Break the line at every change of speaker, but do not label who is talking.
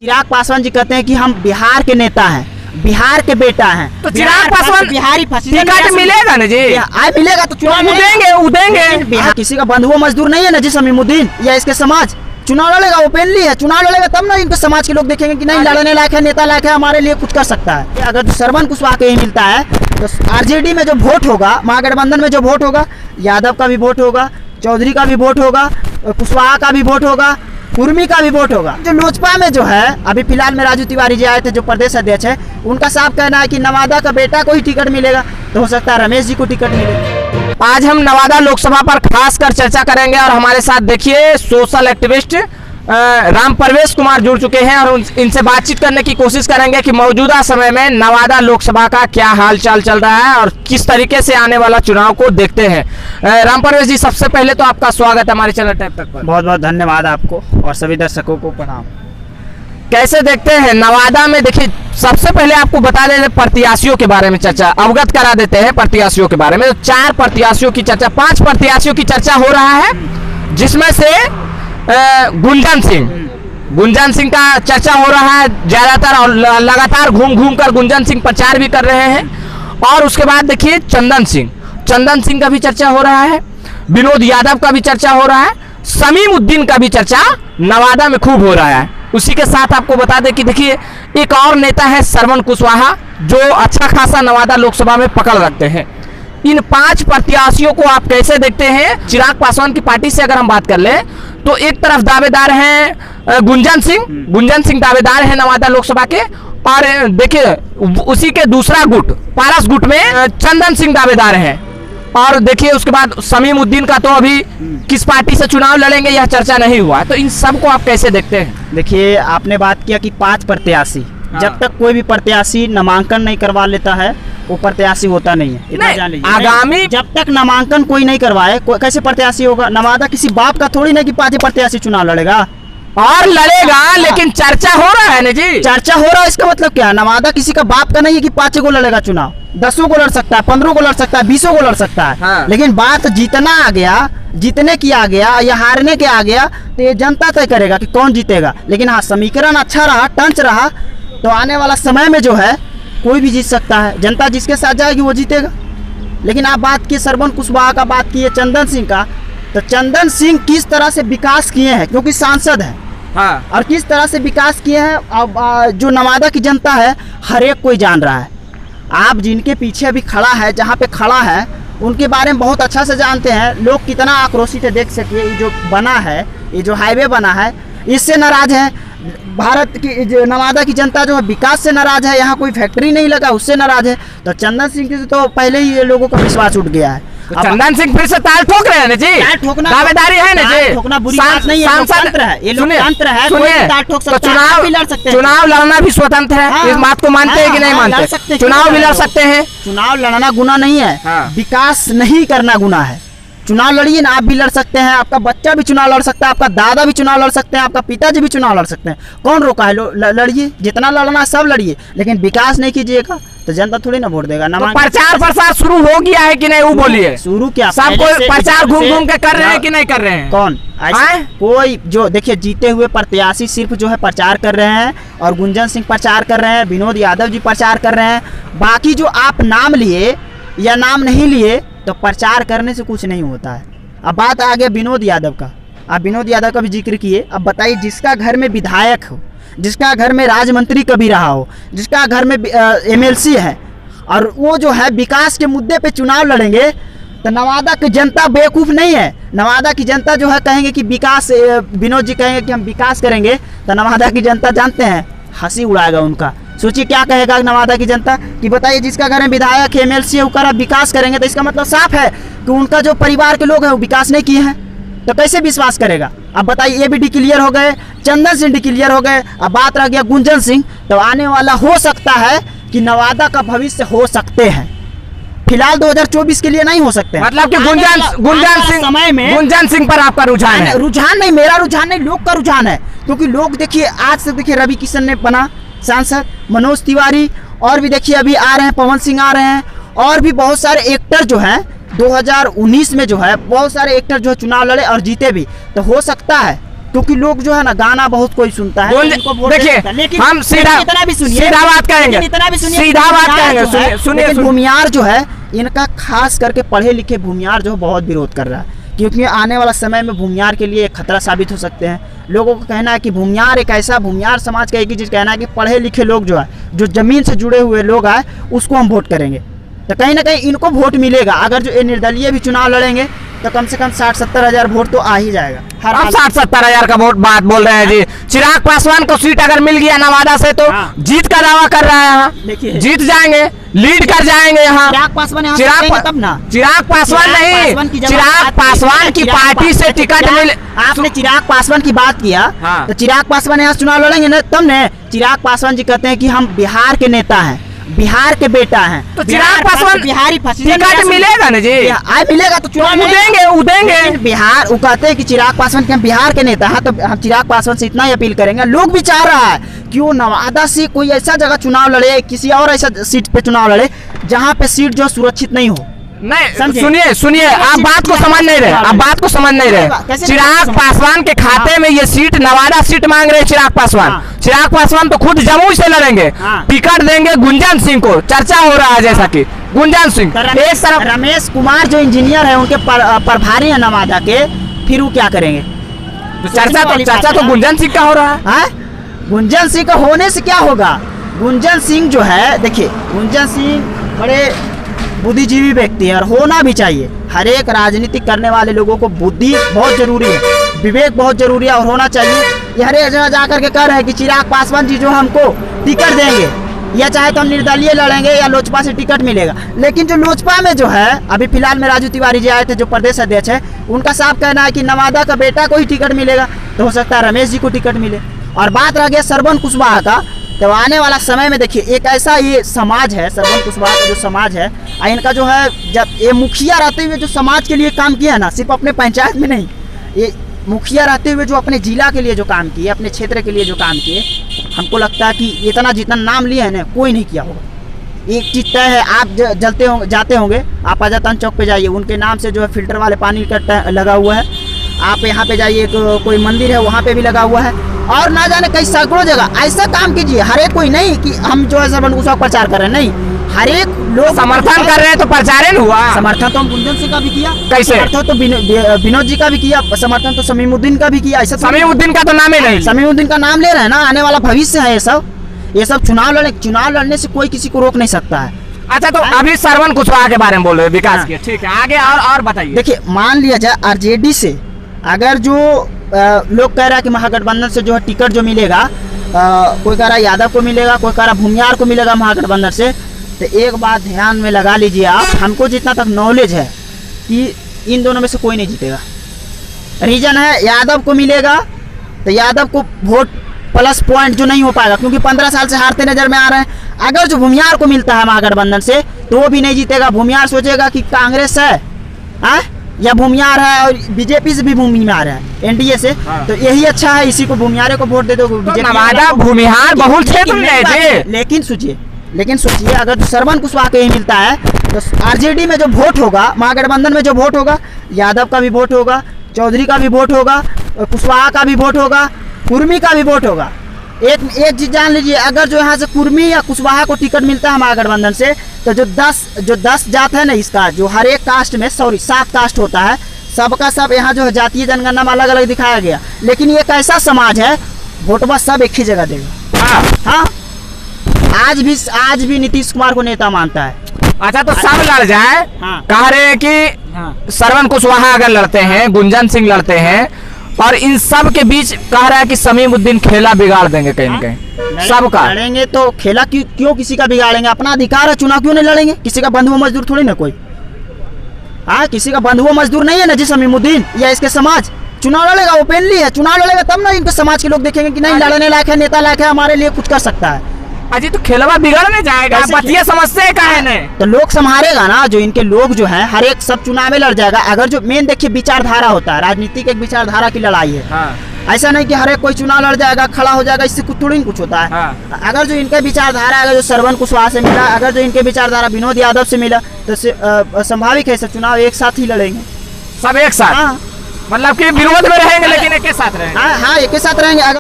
चिराग पासवान जी कहते हैं कि हम बिहार के नेता हैं, बिहार के बेटा हैं,
तो चिराग पासवान
बिहारी
टिकट मिलेगा ना जी?
मिलेगा तो चुनाव
उदेंगे।
बिहार किसी का बंधुआ मजदूर नहीं है ना जी समीमुद्दीन या इसके समाज। चुनाव लड़ेगा, ओपनली है, चुनाव लड़ेगा तब ना इनके समाज के लोग देखेंगे कि नहीं लड़ने लायक है, नेता लायक है, हमारे लिए कुछ कर सकता है। अगर श्रवण कुशवाहा के ही मिलता है तो आरजेडी में जो वोट होगा, महागठबंधन में जो वोट होगा, यादव का भी वोट होगा, चौधरी का भी वोट होगा, कुशवाहा का भी वोट होगा, कुर्मी का भी वोट होगा। जो लोजपा में जो है अभी फिलहाल में राजू तिवारी जी आए थे जो प्रदेश अध्यक्ष है, उनका साफ कहना है कि नवादा का बेटा को ही टिकट मिलेगा, तो हो सकता है रमेश जी को टिकट मिलेगा।
आज हम नवादा लोकसभा पर खासकर चर्चा करेंगे और हमारे साथ देखिए सोशल एक्टिविस्ट राम परवेश कुमार जुड़ चुके हैं और इनसे बातचीत करने की कोशिश करेंगे कि मौजूदा समय में नवादा लोकसभा का क्या हाल चाल चल रहा है और किस तरीके से आने वाला चुनाव को देखते हैं। राम परवेश जी, सबसे पहले तो आपका स्वागत है हमारे चैनल टैप तक पर।
बहुत बहुत धन्यवाद आपको और सभी दर्शकों को प्रणाम।
कैसे देखते हैं नवादा में? देखिए, सबसे पहले आपको बता दें प्रत्याशियों के बारे में चर्चा अवगत करा देते हैं। प्रत्याशियों के बारे में 4 प्रत्याशियों की चर्चा, 5 प्रत्याशियों की चर्चा हो रहा है, जिसमें से गुंजन सिंह का चर्चा हो रहा है ज्यादातर और लगातार घूम घूम कर गुंजन सिंह प्रचार भी कर रहे हैं। और उसके बाद देखिए चंदन सिंह का भी चर्चा हो रहा है, विनोद यादव का भी चर्चा हो रहा है, समीमुद्दीन का भी चर्चा नवादा में खूब हो रहा है। उसी के साथ आपको बता दें कि देखिए एक और नेता है श्रवण कुशवाहा, जो अच्छा खासा नवादा लोकसभा में पकड़ रखते हैं। इन 5 प्रत्याशियों को आप कैसे देखते हैं? चिराग पासवान की पार्टी से अगर हम बात कर लें तो एक तरफ दावेदार हैं गुंजन सिंह दावेदार हैं नवादा लोकसभा के, और देखिए उसी के दूसरा गुट पारस गुट में चंदन सिंह दावेदार हैं। और देखिए उसके बाद समीमुद्दीन का तो अभी किस पार्टी से चुनाव लड़ेंगे यह चर्चा नहीं हुआ है। तो इन सब को आप कैसे देखते हैं?
देखिए, आपने बात किया कि 5 प्रत्याशी, जब तक कोई भी प्रत्याशी नामांकन नहीं करवा लेता है वो प्रत्याशी होता नहीं है। इतना जान लीजिए,
आगामी
जब तक नामांकन कोई नहीं करवाए कैसे प्रत्याशी होगा? नवादा किसी बाप का थोड़ी ना कि 5 प्रत्याशी चुनाव लड़ेगा
और लड़ेगा, लेकिन चर्चा हो रहा है ना जी।
चर्चा हो रहा है, इसका मतलब क्या? नवादा किसी का बाप का नहीं है कि 5 को लड़ेगा चुनाव, 10 को लड़ सकता है, 15 को लड़ सकता है, 20 को लड़ सकता है।
हाँ।
लेकिन बात जीतना आ गया, जीतने की आ गया या हारने के आ गया तो ये जनता तय करेगा कि कौन जीतेगा। लेकिन हाँ, समीकरण अच्छा रहा, टंच रहा तो आने वाला समय में जो है कोई भी जीत सकता है। जनता जिसके साथ जाएगी वो जीतेगा। लेकिन आप बात की श्रवण कुशवाहा का, बात की है चंदन सिंह का, तो चंदन सिंह किस तरह से विकास किए हैं, क्योंकि सांसद है।
हाँ।
और किस तरह से विकास किए हैं अब जो नवादा की जनता है हर एक कोई जान रहा है। आप जिनके पीछे अभी खड़ा है, जहाँ पे खड़ा है, उनके बारे में बहुत अच्छा से जानते हैं। लोग कितना आक्रोशित है, देख सकिए ये जो बना है, ये जो हाईवे बना है, इससे नाराज है। भारत की जो नवादा की जनता जो है विकास से नाराज है, यहाँ कोई फैक्ट्री नहीं लगा उससे नाराज है। तो चंदन सिंह से तो पहले ही ये लोगों का विश्वास उठ गया है।
तो चंदन सिंह फिर से ताल ठोक रहे हैं ना जी?
ठोकना
दावेदारी है ना जी?
ठोकना बुरी बात नहीं है, लोकतंत्र है, ये लोकतंत्र है, कोई भी ताल ठोक सकता है, आप भी लड़ सकते हैं।
चुनाव लड़ना भी स्वतंत्र है।
हाँ,
इस बात को मानते हैं कि नहीं मानते? चुनाव भी लड़ सकते हैं।
चुनाव लड़ना गुनाह नहीं है, विकास नहीं करना गुनाह है। चुनाव लड़िए ना, आप भी लड़ सकते हैं, आपका बच्चा भी चुनाव लड़ सकता है, आपका दादा भी चुनाव लड़ सकते हैं, आपका पिताजी भी चुनाव लड़ सकते हैं। कौन रोका है? लड़िए, जितना लड़ना है सब लड़िए, लेकिन विकास नहीं कीजिएगा तो जनता थोड़ी ना वोट देगा।
तो प्रचार प्रसार शुरू हो गया है कि नहीं, वो बोलिए।
शुरू क्या?
सब कोई प्रचार घूम घूम के कर रहे हैं कि नहीं कर रहे हैं?
कौन? कोई जो देखिए जीते हुए प्रत्याशी सिर्फ जो है प्रचार कर रहे हैं, और गुंजन सिंह प्रचार कर रहे हैं, विनोद यादव जी प्रचार कर रहे हैं। बाकी जो आप नाम लिए या नाम नहीं लिए तो प्रचार करने से कुछ नहीं होता है। अब बात आ गया विनोद यादव का, आप विनोद यादव का भी जिक्र किए। अब बताइए, जिसका घर में विधायक हो, जिसका घर में राज्य मंत्री कभी रहा हो, जिसका घर में MLC है, और वो जो है विकास के मुद्दे पे चुनाव लड़ेंगे, तो नवादा की जनता बेवकूफ़ नहीं है। नवादा की जनता जो है कहेंगे कि विकास, विनोद जी कहेंगे कि हम विकास करेंगे, तो नवादा की जनता जानते हैं हंसी उड़ाएगा उनका। सोचिए क्या कहेगा नवादा की जनता कि बताइए, जिसका घर में विधायक MLC है, वो विकास करेंगे, तो इसका मतलब साफ है कि उनका जो परिवार के लोग हैं वो विकास नहीं किए हैं, तो कैसे विश्वास करेगा? अब बताइए, ये भी डिक्लियर हो गए, चंदन सिंह डिक्लियर हो गए, अब बात रह गया गुंजन सिंह। तो आने वाला हो सकता है कि नवादा का भविष्य हो सकते हैं, फिलहाल 2024 के लिए नहीं हो सकते हैं।
मतलब कि गुंजन सिंह पर आपका रुझान है?
रुझान नहीं, मेरा रुझान नहीं, लोग का रुझान है। क्योंकि लोग देखिए, आज से देखिए रवि किशन ने बना सांसद, मनोज तिवारी, और भी देखिए अभी आ रहे हैं, पवन सिंह आ रहे हैं, और भी बहुत सारे एक्टर जो हैं 2019 में जो है बहुत सारे एक्टर जो चुनाव लड़े और जीते भी। तो हो सकता है क्योंकि लोग जो है ना गाना बहुत कोई सुनता है, इनको वोट
देखिए
देता है। लेकिन
हम सीधा
इतना भी सुनिए,
सीधा बात कहेंगे,
इतना भी सुनिए,
सीधा बात
भूमियार
कहेंगे,
जो है,
सुनिए सुनिए
लेकिन भूमियार जो है इनका खास करके पढ़े लिखे भूमियार जो बहुत विरोध कर रहा है, क्योंकि आने वाला समय में भूमियार के लिए एक खतरा साबित हो सकते हैं। लोगों का कहना है कि भूमियार एक ऐसा, भूमियार समाज का एक ही चीज़ कहना है कि पढ़े लिखे लोग जो है, जो ज़मीन से जुड़े हुए लोग आए, उसको हम वोट करेंगे। तो कहीं ना कहीं इनको वोट मिलेगा। अगर जो ये निर्दलीय भी चुनाव लड़ेंगे तो कम से कम 60-70 हज़ार वोट तो आ ही जाएगा। हर
हम 60-70 हजार का वोट बात बोल रहे हैं जी। चिराग पासवान को सीट अगर मिल गया नवादा से तो
हाँ।
जीत का दावा कर रहा है यहाँ,
देखिए।
जीत जाएंगे, लीड कर जाएंगे यहाँ।
चिराग पासवान यहाँ से
चिराग
जीतेंगे तब ना।
चिराग पासवान
चिराग
नहीं,
पासवान की जब
चिराग
बात
पासवान की
चिराग
पार्टी से
पासवान-
टिकट
चिराग-
मिले।
आपने चिराग पासवान की बात किया,
हाँ।
तो चिराग पासवान यहाँ से चुनाव लड़ेंगे ना, तब ने चिराग पासवान जी कहते हैं कि हम बिहार के नेता हैं, बिहार के बेटा हैं,
तो चिराग पासवान
बिहारी
टिकट मिलेगा ना जी,
मिलेगा तो चुनाव लड़ेंगे।
उदेंगे।
लेकिन बिहार, वो कहते हैं कि चिराग पासवान के हम बिहार के नेता हैं, तो हम चिराग पासवान से इतना ही अपील करेंगे। लोग भी चाह रहा है कि वो नवादा से कोई ऐसा जगह चुनाव लड़े, किसी और ऐसा सीट पे चुनाव लड़े जहाँ पे सीट जो सुरक्षित नहीं हो।
नहीं,
समझे?
सुनिए सुनिए, आप बात को समझ नहीं रहे, आप बात को समझ नहीं रहे।
कैसे
चिराग
नहीं
पासवान के खाते में ये सीट, नवादा सीट मांग रहे हैं चिराग पासवान।
हाँ।
चिराग पासवान तो खुद जमुई से लड़ेंगे,
हाँ।
टिकट देंगे गुंजन सिंह को, चर्चा हो रहा है जैसा कि गुंजन सिंह
तो
एक तरफ।
रमेश कुमार जो इंजीनियर है उनके प्रभारी है नवादा के, फिर वो क्या करेंगे?
चर्चा तो गुंजन सिंह का हो रहा है।
हाँ? गुंजन सिंह का होने से क्या होगा? गुंजन सिंह जो है, देखिए गुंजन सिंह बड़े बुद्धिजीवी व्यक्ति है और होना भी चाहिए। हर एक राजनीति करने वाले लोगों को बुद्धि बहुत जरूरी है, विवेक बहुत जरूरी है और होना चाहिए। ये हर एक जगह जाकर के कह रहे हैं कि चिराग पासवान जी जो हमको टिकट देंगे, या चाहे तो हम निर्दलीय लड़ेंगे या लोजपा से टिकट मिलेगा। लेकिन जो लोजपा में जो है, अभी फिलहाल में राजू तिवारी जी आए थे जो प्रदेश अध्यक्ष है, उनका साफ कहना है कि नवादा का बेटा को ही टिकट मिलेगा, तो हो सकता है रमेश जी को टिकट मिले। और बात रह गया श्रवण कुशवाहा का, तो आने वाला समय में देखिए एक ऐसा ये समाज है, श्रवण कुशवाहा का जो समाज है, इनका जो है, जब ये मुखिया रहते हुए जो समाज के लिए काम किया है ना, सिर्फ अपने पंचायत में नहीं, ये मुखिया रहते हुए जो अपने जिला के लिए जो काम किए, अपने क्षेत्र के लिए जो काम किए, हमको लगता है कि इतना जितना नाम लिया है ना, कोई नहीं किया होगा। एक चीज़ तय है, आप जाते होंगे, आप आजातान चौक पे जाइए, उनके नाम से जो है फिल्टर वाले पानी का लगा हुआ है। आप यहाँ पे जाइए, कोई मंदिर है वहाँ पे भी लगा हुआ है, और ना जाने कई सैकड़ों जगह ऐसा काम कीजिए। हर एक कोई नहीं कि हम जो है श्रवण कुशवाहा प्रचार कर रहे हैं, नहीं, हर एक लोग
समर्थन कर रहे हैं तो प्रचार हुआ।
समर्थन तो हम गुंजन सिंह का भी किया,
कैसे?
समर्थन तो विनोद जी का भी किया, समर्थन तो समीमुद्दीन का भी किया। ऐसा
समीउद्दीन का तो नाम ही नहीं।
समीउद्दीन का नाम ले रहे हैं ना, आने वाला भविष्य है ये सब चुनाव लड़ने से कोई किसी को रोक नहीं सकता है।
अच्छा, तो अभी श्रवण कुशवाहा के बारे में बोल रहे हैं, विकास के, ठीक है, आगे और बताइए।
देखिए, मान लिया जाए आरजेडी से अगर जो लोग कह रहा है कि महागठबंधन से जो है टिकट जो मिलेगा, कोई कह रहा है यादव को मिलेगा, कोई कह रहा भूमियार को मिलेगा महागठबंधन से, तो एक बात ध्यान में लगा लीजिए आप, हमको जितना तक नॉलेज है कि इन दोनों में से कोई नहीं जीतेगा। रीजन है, यादव को मिलेगा तो यादव को वोट प्लस पॉइंट जो नहीं हो पाएगा, क्योंकि 15 साल से हारते नजर में आ रहे हैं। अगर जो भूमियार को मिलता है महागठबंधन से, तो वो भी नहीं जीतेगा। भूमियार सोचेगा कि कांग्रेस है या भूमियार है, और बीजेपी से भी भूमियार है, एनडीए से, तो यही अच्छा है, इसी को भूमियारे को वोट दे दो।
नवादा भूमिहार बहुल क्षेत्र में है जी।
लेकिन सोचिए अगर जो श्रवण कुशवाहा को ही मिलता है, तो आरजेडी में जो वोट होगा, महागठबंधन में जो वोट होगा, यादव का भी वोट होगा, चौधरी का भी वोट होगा, कुशवाहा का भी वोट होगा, कुर्मी का भी वोट होगा। एक चीज जान लीजिए, अगर जो यहाँ से कुर्मी या कुशवाहा को टिकट मिलता है महागठबंधन से, तो जो 10 जात है ना, इसका जो हर एक कास्ट में 7 कास्ट होता है, सबका सब यहाँ जो है जातीय जनगणना में अलग अलग दिखाया गया। लेकिन ये एक ऐसा समाज है, वोटवा सब एक ही जगह देगा। हाँ, आज भी नीतीश कुमार को नेता मानता है।
अच्छा, तो सब लड़ जाए।
हाँ।
कह रहे हैं कि श्रवण कुशवाहा अगर लड़ते हैं, गुंजन सिंह लड़ते हैं, और इन सब के बीच कह रहा है कि समीउद्दीन खेला बिगाड़ देंगे कहीं न कहीं सबका।
लड़ेंगे तो खेला क्यों किसी का बिगाड़ेंगे? अपना अधिकार है, चुनाव क्यों नहीं लड़ेंगे? किसी का बंधुआ मजदूर थोड़ी ना कोई। किसी का बंधुआ मजदूर नहीं है ना जी समीउद्दीन या इसके समाज। चुनाव लड़ेगा, ओपनली है, चुनाव लड़ेगा तब ना इनके समाज के लोग देखेंगे कि नहीं, लड़ने लायक है, नेता लायक है, हमारे लिए कुछ कर सकता है।
अजी, तो खेलवा बिगड़ने जाएगा, बतिया समझते का है नहीं,
तो लोग संभालेगा ना। जो इनके लोग जो हैं, हर एक सब चुनाव में लड़ जाएगा। अगर जो मेन देखिए विचारधारा होता है, राजनीति की एक विचारधारा की लड़ाई है। ऐसा नहीं कि हर एक कोई चुनाव लड़ जाएगा, खड़ा हो जाएगा, इससे कुछ थोड़ी कुछ होता है। अगर जो इनके विचारधारा, अगर जो श्रवण कुशवाहा से मिला, अगर जो इनके विचारधारा विनोद यादव से मिला, तो स्वाभाविक है सब चुनाव एक साथ ही लड़ेंगे,
सब एक साथ। मतलब कि विरोध में रहेंगे लेकिन एक साथ रहेंगे।
हाँ हाँ, एक ही साथ रहेंगे।